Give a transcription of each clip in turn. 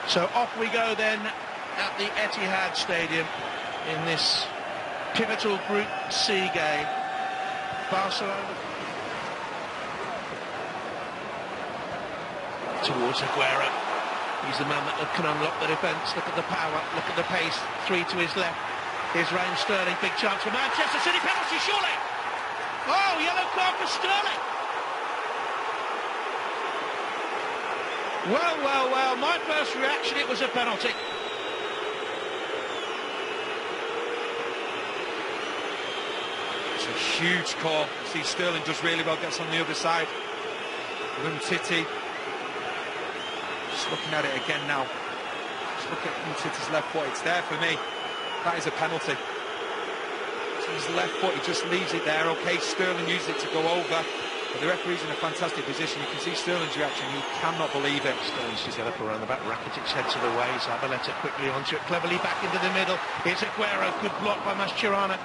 So off we go then at the Etihad Stadium in this pivotal Group C game. Barcelona towards Aguero. He's the man that can unlock the defence. Look at the power, look at the pace. 3 to his left. Here's Raheem Sterling, big chance for Manchester City, penalty surely. Oh, yellow card for Sterling. Well, well, well, my first reaction, it was a penalty. It's a huge call. See, Sterling does really well, gets on the other side. Titi. Just looking at it again now. Just look at Titi's left foot. It's there for me. That is a penalty. So his left foot, he just leaves it there. Okay, Sterling used it to go over. But the referee's in a fantastic position. You can see Sterling's reaction. He cannot believe it. Sterling's just got up around the back. Rakitic heads to the way. Zabaleta quickly onto it. Cleverly back into the middle. Here's Aguero. Good block by Mascherano.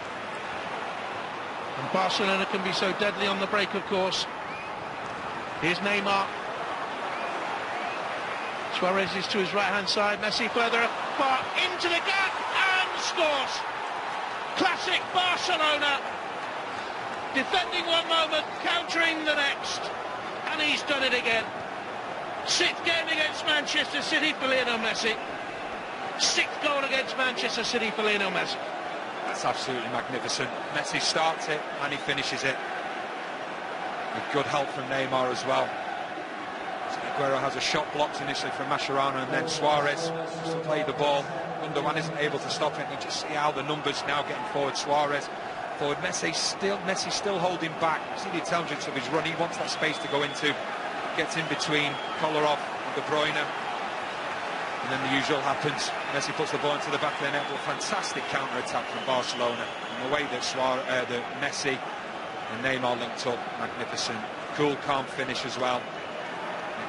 And Barcelona can be so deadly on the break, of course. Here's Neymar. Suarez is to his right-hand side. Messi further apart, into the gap, and scores. Classic Barcelona. Defending one moment, countering the next. And he's done it again. 6th game against Manchester City for Lionel Messi. 6th goal against Manchester City for Lionel Messi. That's absolutely magnificent. Messi starts it and he finishes it. With good help from Neymar as well. Aguero has a shot blocked initially from Mascherano, and then Suarez to play the ball. Guendogan isn't able to stop it, and you just see how the numbers now getting forward. Suarez forward, Messi still holding back. You see the intelligence of his run. He wants that space to go into. Gets in between Kolarov and De Bruyne, and then the usual happens. Messi puts the ball into the back of the net. A fantastic counter-attack from Barcelona, and the way that Messi and Neymar linked up, magnificent. Cool, calm finish as well.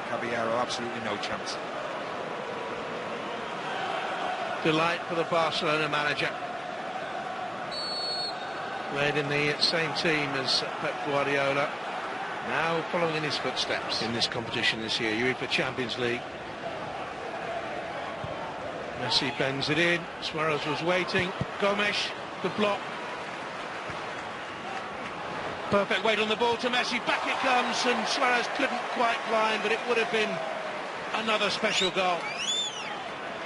Caballero, absolutely no chance. Delight for the Barcelona manager. Played in the same team as Pep Guardiola. Now following in his footsteps in this competition this year, UEFA Champions League. Messi bends it in. Suarez was waiting. Gomes, good block. Perfect weight on the ball to Messi, back it comes, and Suarez couldn't quite climb, but it would have been another special goal.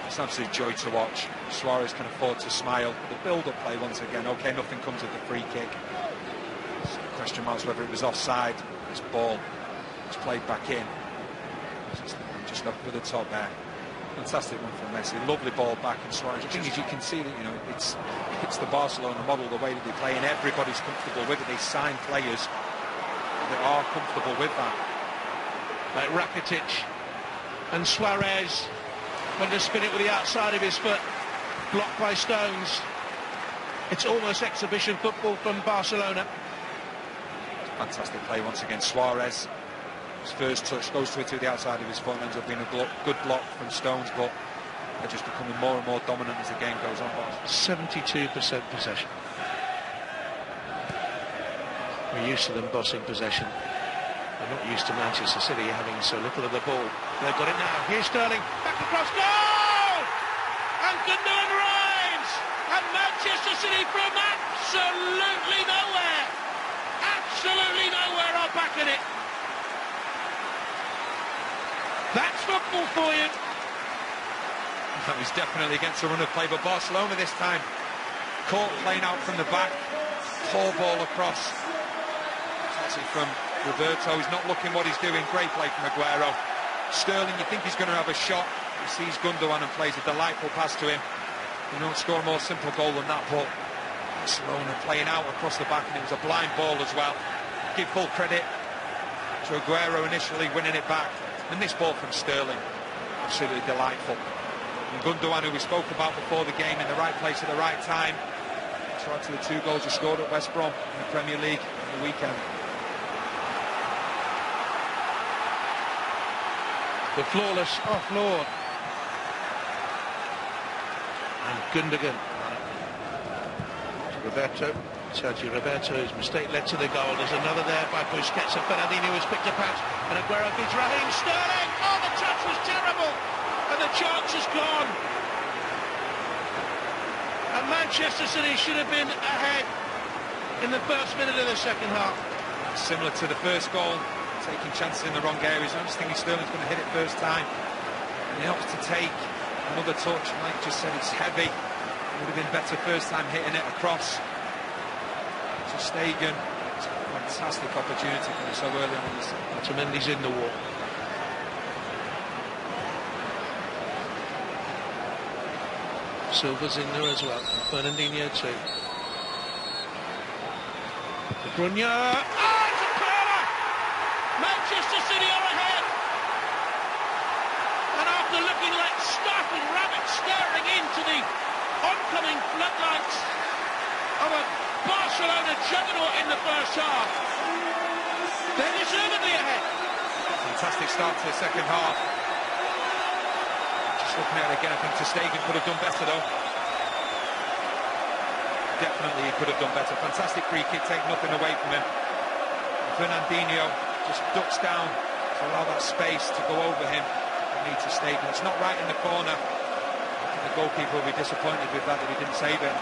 It's an absolute joy to watch. Suarez can afford to smile. The build-up play once again. Okay, nothing comes of the free kick. Question marks whether it was offside. This ball was played back in. Just up with the top there. Fantastic one from Messi. Lovely ball back, and Suarez. The thing is, you can see that, you know, it's the Barcelona model, the way that they play, and everybody's comfortable with it. They sign players that are comfortable with that. Like Rakitic and Suarez went to spin it with the outside of his foot, blocked by Stones. It's almost exhibition football from Barcelona. Fantastic play once again. Suarez, his first touch goes to it to the outside of his foot, and ends up being a good block from Stones, but they're just becoming more and more dominant as the game goes on. 72% possession. We're used to them bossing possession. We're not used to Manchester City having so little of the ball. They've got it now. Here's Sterling, back across, goal! And Guendogan arrives! And Manchester City from absolutely nowhere! Absolutely nowhere are back in it. That's football for you. That was definitely against a run of play, but Barcelona this time caught playing out from the back. Poor ball across. Actually from Roberto, he's not looking what he's doing. Great play from Aguero. Sterling, you think he's going to have a shot. He sees Guendogan and plays a delightful pass to him. You don't score a more simple goal than that, but Barcelona playing out across the back, and it was a blind ball as well. Give full credit to Aguero initially winning it back. And this ball from Sterling, absolutely delightful. And Guendogan, who we spoke about before the game, in the right place at the right time. So on to the 2 goals he scored at West Brom in the Premier League on the weekend. The flawless offload. And Guendogan. Roberto. Sergio Roberto's mistake led to the goal. There's another there by Busquets, and Fernandinho has picked up out. And Aguero beats Raheem Sterling. Oh, the touch was terrible. and the chance is gone. And Manchester City should have been ahead in the first minute of the second half. Similar to the first goal, taking chances in the wrong areas. I'm just thinking Sterling's going to hit it first time. And he opts to take another touch. Mike just said it's heavy. It would have been better first time hitting it across to Stegen. It's a fantastic opportunity for him so early on. Otamendi's in the wall. Silva's in there as well. Fernandinho too. Bruyne. Oh, it's a corner! Manchester City are ahead. And after looking like startled rabbits staring into the oncoming floodlights of a Barcelona juggernaut in the first half, they're deservedly ahead. Fantastic start to the second half. Just looking at it again, I think ter Stegen could have done better though. Definitely he could have done better. Fantastic free kick, take nothing away from him. Fernandinho just ducks down to allow that space to go over him. Ter Stegen. It's not right in the corner. I think the goalkeeper will be disappointed with that he didn't save it.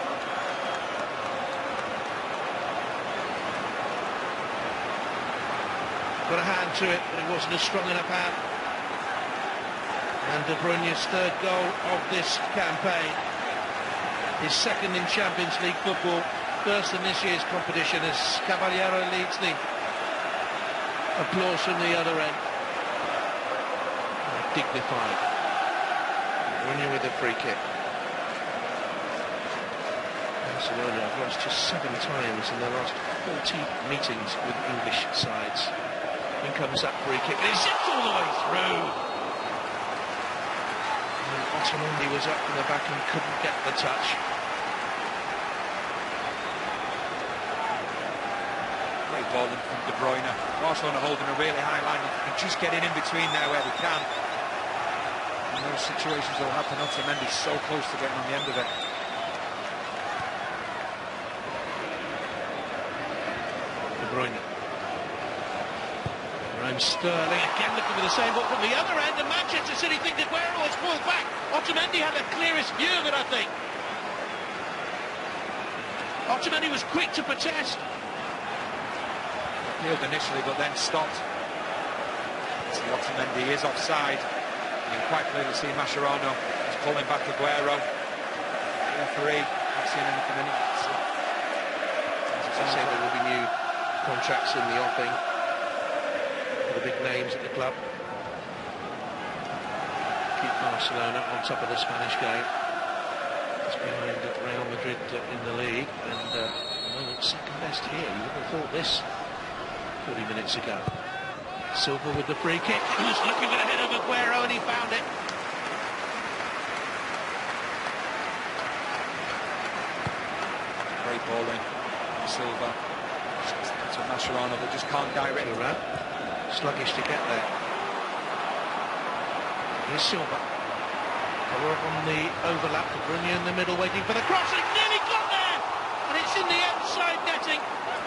Got a hand to it, but it wasn't a strong enough hand. And De Bruyne's third goal of this campaign. His second in Champions League football, first in this year's competition as Caballero leads the applause from the other end. Dignified. Bruyne with a free kick. Barcelona have lost just 7 times in their last 40 meetings with English sides. In comes that free kick, and it's zipped all the way through. And Otamendi was up in the back and couldn't get the touch. Great ball in from De Bruyne. Barcelona holding a really high line. If you can just get it in between there where they can. In those situations will happen. Otamendi's so close to getting on the end of it. De Bruyne. Sterling again looking for the same ball from the other end, and Manchester City think that Guerrero has pulled back. Otamendi had the clearest view of it, I think. Otamendi was quick to protest. Appealed initially, but then stopped. See, Otamendi is offside. You can quite clearly see Mascherano is pulling back Aguero. The referee not seeing anything in it. As I say, there will be new contracts in the offing. The big names at the club. Keep Barcelona on top of the Spanish game. It's behind Real Madrid in the league, and at the moment second best here. You would have thought this 40 minutes ago. Silva with the free kick. He was looking for the head of Aguero and he found it. Great ball in. Silva. To Mascherano, but just can't direct it around. Sluggish to get there. Here's Silva. We're on the overlap. De Bruyne in the middle waiting for the cross. It nearly got there! And it's in the outside netting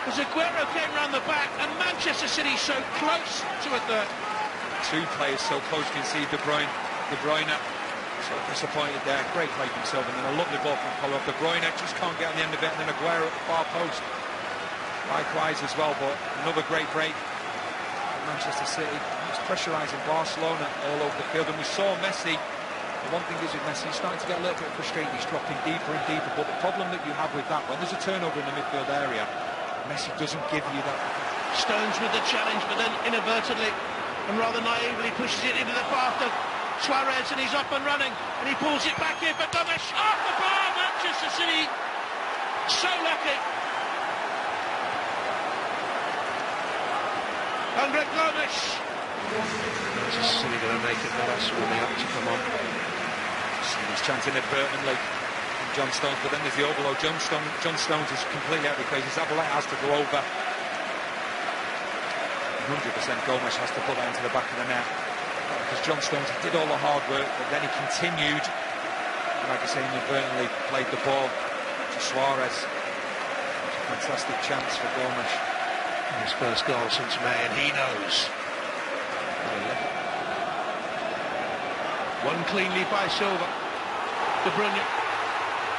as Aguero came round the back, and Manchester City so close to a third. 2 players so close. You can see De Bruyne. So disappointed there. Great play from Silva, and then a lovely ball from Colo. De Bruyne just can't get on the end of it, and then Aguero at the far post. Likewise as well, but another great break. Manchester City was pressurising Barcelona all over the field, and we saw Messi. The one thing is with Messi, he's starting to get a little bit frustrated. He's dropping deeper and deeper, but the problem that you have with that, when there's a turnover in the midfield area, Messi doesn't give you that. Stones with the challenge, but then inadvertently and rather naively pushes it into the path of Suarez, and he's up and running, and he pulls it back in for Gomes. Off the bar, Manchester City, so lucky. Andre Gomes. Manchester City going to make it, but that's warming up to come on. He's chanting inadvertently from John Stones, but then there's the overload. John Stones is completely out of equation. Zabaleta has to go over. 100% Gomes has to put that into the back of the net. Because John Stones did all the hard work, but then he continued, like I say, inadvertently played the ball to Suarez. It's a fantastic chance for Gomes. His first goal since May, and he knows. One cleanly by Silva. De Bruyne.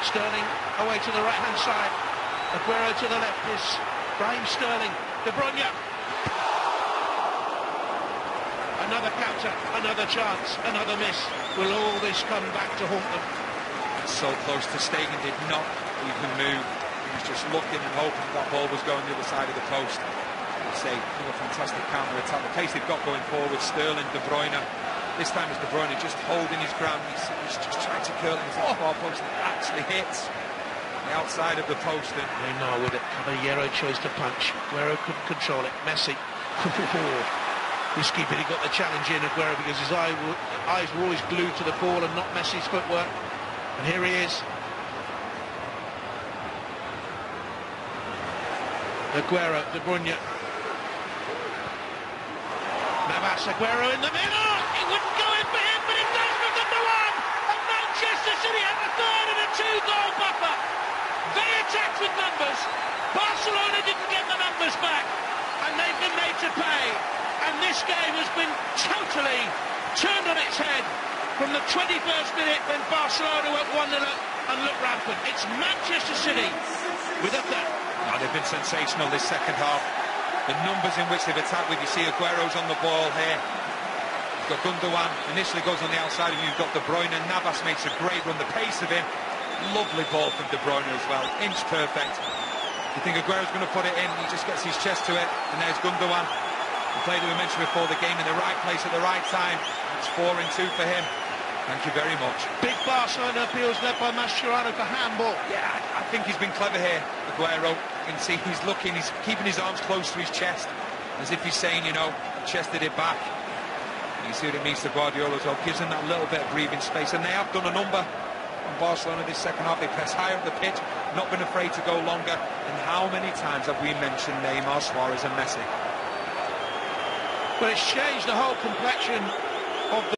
Sterling away to the right-hand side. Aguero to the left is Raheem Sterling. De Bruyne. Another counter, another chance, another miss. Will all this come back to haunt them? So close to Stegen, did not even move. He was just looking and hoping that ball was going the other side of the post. I'd say a fantastic counter-attack. The pace they've got going forward, Sterling, De Bruyne. This time it's De Bruyne just holding his ground. He's just trying to curl it into the far post. It actually hits the outside of the post. And Neymar with it. Caballero chose to punch. Aguero couldn't control it. Messi. Risky, but he got the challenge in, Aguero, because his eyes were always glued to the ball and not Messi's footwork. And here he is. Aguero, De Bruyne. Navas, Aguero in the middle. It wouldn't go in for him, but it does for number one. And Manchester City have a third and a two-goal buffer. They attacked with numbers. Barcelona didn't get the numbers back, and they've been made to pay. And this game has been totally turned on its head from the 21st minute when Barcelona went 1-0 and looked rampant. It's Manchester City with a third. Oh, they've been sensational this second half. The numbers in which they've attacked with, you see Aguero's on the ball here. You've got Guendogan, initially goes on the outside, and you've got De Bruyne. Navas makes a great run, the pace of him. Lovely ball from De Bruyne as well, inch perfect. You think Aguero's going to put it in, he just gets his chest to it, and there's Guendogan. The player that we mentioned before the game, in the right place at the right time. It's 4-2 for him. Thank you very much. Big Barcelona appeals led by Mascherano for handball. Yeah, I think he's been clever here, Aguero. You can see he's looking, he's keeping his arms close to his chest, as if he's saying, you know, chested it back. And you see what it means to Guardiola as well. Gives him that little bit of breathing space, and they have done a number on Barcelona this second half. They press higher up the pitch, not been afraid to go longer. And how many times have we mentioned Neymar, Suarez and Messi? Well, it's changed the whole complexion of the